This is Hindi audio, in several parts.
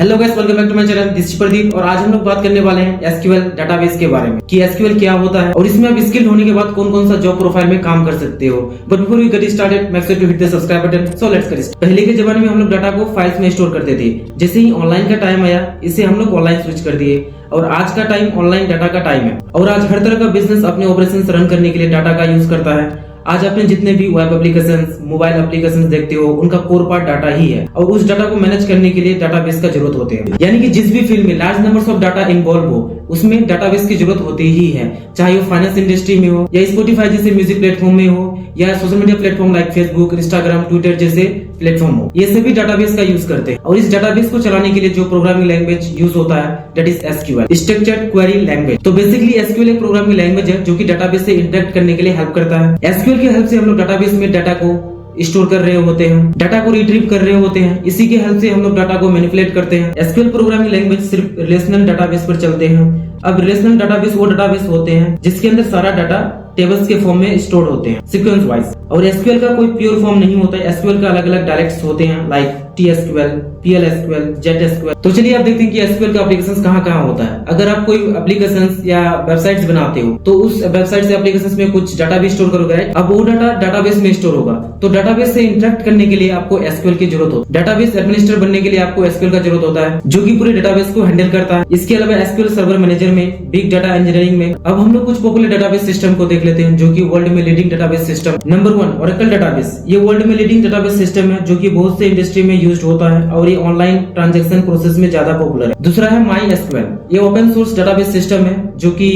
Hello guys, welcome back to my channel. This is Pradeep और आज हम लोग बात करने वाले हैं एसक्यूएल डेटाबेस के बारे में कि एसक्यूएल क्या होता है और इसमें आप स्किल होने के बाद कौन कौन सा जॉब प्रोफाइल में काम कर सकते हो। But before we get started make sure to hit the subscribe button. So let's get started. पहले के जमाने में हम लोग डाटा को फाइल्स में स्टोर करते थे। जैसे ही ऑनलाइन का टाइम आया, इसे हम लोग ऑनलाइन स्विच कर दिए और आज का टाइम ऑनलाइन डाटा का टाइम है। और आज हर तरह का बिजनेस अपने ऑपरेशंस रन करने के लिए डाटा का यूज करता है। आज आपने जितने भी वेब एप्लीकेशंस, मोबाइल एप्लीकेशंस देखते हो, उनका कोर पार्ट डाटा ही है और उस डाटा को मैनेज करने के लिए डाटाबेस का जरूरत होते हैं। यानी कि जिस भी फील्ड में large numbers of data involve हो, उसमें डाटाबेस की जरूरत होती ही है। चाहे वो फाइनेंस इंडस्ट्री में हो या स्पॉटिफाई जैसे म्यूजिक प्लेटफॉर्म में हो या social media platform like Facebook, Instagram, Twitter जैसे प्लेटफॉर्म हो, ये सभी डाटाबेस का यूज करते हैं। और इस डाटाबेस को चलाने के लिए जो प्रोग्रामिंग लैंग्वेज यूज होता है that is SQL, structured query language. तो बेसिकली एसक्यूएल एक प्रोग्रामिंग लैंग्वेज है जो कि डाटाबेस से इंटरेक्ट करने के लिए हेल्प करता है। एसक्यूएल की हेल्प से हम लोग डाटाबेस में डाटा को स्टोर कर रहे होते हैं, डाटा को रिट्रीव कर रहे होते हैं। इसी के हेल्प से हम लोग डाटा को मैनिपुलेट करते हैं। एसक्यूएल प्रोग्रामिंग लैंग्वेज सिर्फ रिलेशनल डाटाबेस पर चलते हैं। अब रिलेशनल डाटाबेस वो डाटाबेस होते हैं जिसके अंदर सारा डाटा टेबल्स के फॉर्म में स्टोर होते हैं सीक्वेंस वाइज। और एसक्यूएल का कोई प्योर फॉर्म नहीं होता है। एसक्यूएल का अलग अलग डायलेक्ट्स होते हैं लाइक टीएसक्यूएल, पीएलएसक्यूएल, जेटएसक्यूएल। तो चलिए आप देखते हैं कि एसक्यूएल का एप्लीकेशंस कहाँ होता है। अगर आप कोई एप्लीकेशंस या वेबसाइट्स बनाते हो तो उस वेबसाइट से एप्लीकेशंस में कुछ डाटा भी स्टोर करोगे। अब वो डाटा डाटाबेस में स्टोर होगा, तो डाटाबेस से इंटरेक्ट करने के लिए आपको एसक्यूएल की जरूरत होती है। डाटाबेस एडमिनिस्ट्रेटर बनने के लिए आपको एसक्यूएल का जरूरत होता है जो कि पूरे डाटाबेस को हैंडल करता है। इसके अलावा एसक्यूएल सर्वर मैनेजर में, बिग डाटा इंजीनियरिंग में। अब हम लोग कुछ पॉपुलर डाटाबेस सिस्टम को देख लेते हैं जो कि वर्ल्ड में leading database system. Number 1 Oracle database. ये वर्ल्ड में लीडिंग डाटाबेस सिस्टम है जो कि बहुत से इंडस्ट्री में यूज्ड होता है और ये ऑनलाइन ट्रांजैक्शन प्रोसेस में ज्यादा पॉपुलर है। दूसरा है माईएसक्यूएल। ये ओपन सोर्स डाटाबेस सिस्टम है जो कि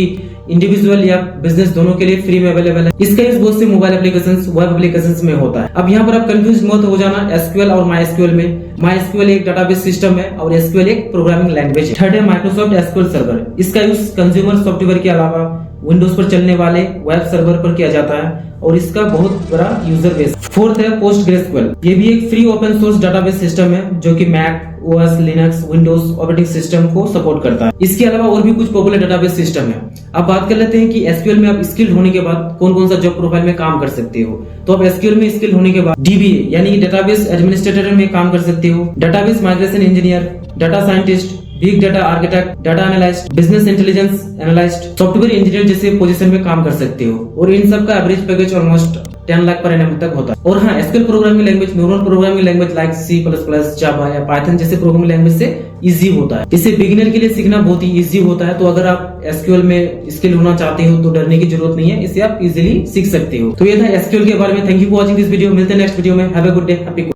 इंडिविजुअल या बिजनेस दोनों के लिए फ्री में अवेलेबल है। इसका यूज बहुत से मोबाइल एप्लीकेशंस, वेब एप्लीकेशंस में होता है। अब यहाँ पर आप कंफ्यूज मत हो जाना एसक्यूएल और माईएसक्यूएल में। माईएसक्यूएल एक डाटाबेस सिस्टम है और एसक्यूएल एक प्रोग्रामिंग लैंग्वेज है। थर्ड है माइक्रोसॉफ्ट एसक्यूएल सर्वर। इसका यूज कंज्यूमर सॉफ्टवेयर के अलावा विंडोज पर चलने वाले वेब सर्वर पर किया जाता है और इसका बहुत बड़ा यूजर बेस। फोर्थ है पोस्टग्रेसक्यूएल। ये भी एक free open source database system है जो कि Mac OS, Linux, Windows operating system को सपोर्ट करता है। इसके अलावा और भी कुछ पॉपुलर डाटाबेस सिस्टम है। अब बात कर लेते हैं कि एसक्यूएल में आप स्किल्ड होने के बाद कौन कौन सा जॉब प्रोफाइल में काम कर सकते हो। तो आप एसक्यूएल में स्किल्ड होने के बाद डीबीए यानी डेटाबेस एडमिनिस्ट्रेटर में काम कर सकते हो, database migration engineer, data scientist, big data architect, data analyst, business intelligence analyst, software engineer जैसे पोजीशन में काम कर सकते हो। और इन सब का average package almost 10 lakh per annum तक होता है। और हाँ, SQL programming language normal programming language like C plus plus, Java या पाइथन जैसे प्रोग्रामिंग लैंग्वेज से इजी होता है। इसे बिगिनर के लिए सीखना बहुत ही इजी होता है। तो अगर आप एसक्यूएल में स्किल होना चाहते हो तो डरने की जरूरत नहीं है, इसे आप इजीली सीख सकते हो। तो ये था एसक्यूएल के बारे में। Thank you for watching this video. मिलते हैं नेक्स्ट वीडियो में। Have a good day, happy